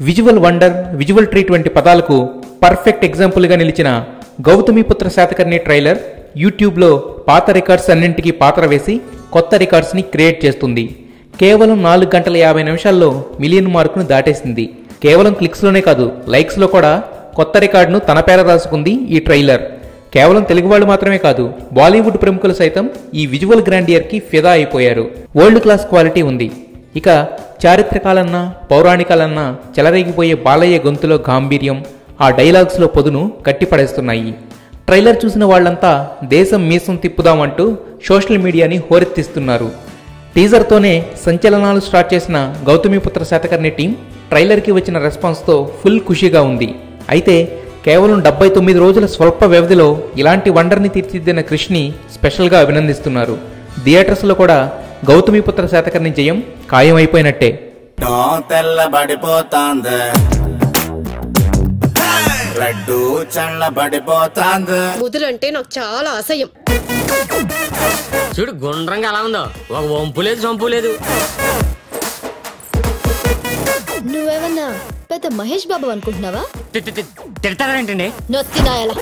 Visual wonder, visual treat వంటి పదాలకు perfect ఎగ్జాంపుల్గా నిలిచిన గౌతమిపుత్ర శాతకర్ణి ట్రైలర్ యూట్యూబ్లో పాత రికార్డ్స్ అన్నింటికీ పాత్ర వేసి కొత్త రికార్డ్స్ని క్రియేట్ చేస్తుంది. కేవలం 4 గంటల 50 నిమిషాల్లో మిలియన్ మార్కును దాటేసింది. కేవలం క్లిక్స్లోనే కాదు, లైక్స్లో కూడా కొత్త రికార్డును తన పేర రాసుకుంది ఈ ట్రైలర్. కేవలం తెలుగు వాళ్ళు మాత్రమే కాదు, బాలీవుడ్ ప్రముఖులు సైతం ఈ విజువల్ గ్రాండియర్కి ఫిదా అయిపోయారు. వరల్డ్ క్లాస్ క్వాలిటీ ఉంది. ఇక చారిత్రకాలన్నా పౌరాణికాలన్నా చెలరేగిపోయే బాలయ్య గొంతులో గాంభీర్యం, ఆ డైలాగ్స్లో పొదును కట్టిపడేస్తున్నాయి. ట్రైలర్ చూసిన వాళ్లంతా దేశం మీసం తిప్పుదామంటూ సోషల్ మీడియాని హోరెత్తిస్తున్నారు. టీజర్తోనే సంచలనాలు స్టార్ట్ చేసిన గౌతమిపుత్ర శాతకర్ణి టీం ట్రైలర్కి వచ్చిన రెస్పాన్స్తో ఫుల్ ఖుషీగా ఉంది. అయితే కేవలం 79 రోజుల స్వల్ప వ్యవధిలో ఇలాంటి వండర్ని తీర్చిదిద్దిన క్రిష్ని స్పెషల్గా అభినందిస్తున్నారు. థియేటర్స్లో కూడా గౌతమిపుత్ర శాతకర్ణి జయం ఖాయమైపోయినట్టే. ముదులంటే నాకు చాలా అసహ్యం. చూడు గుండ్రంగా అలా ఉందో, ఒక వంపు లేదు సొంపు లేదు. నువ్వేమన్నా పెద్ద మహేష్ బాబు అనుకుంటున్నావా? తిడతారేంటండి? నొత్తినాయలా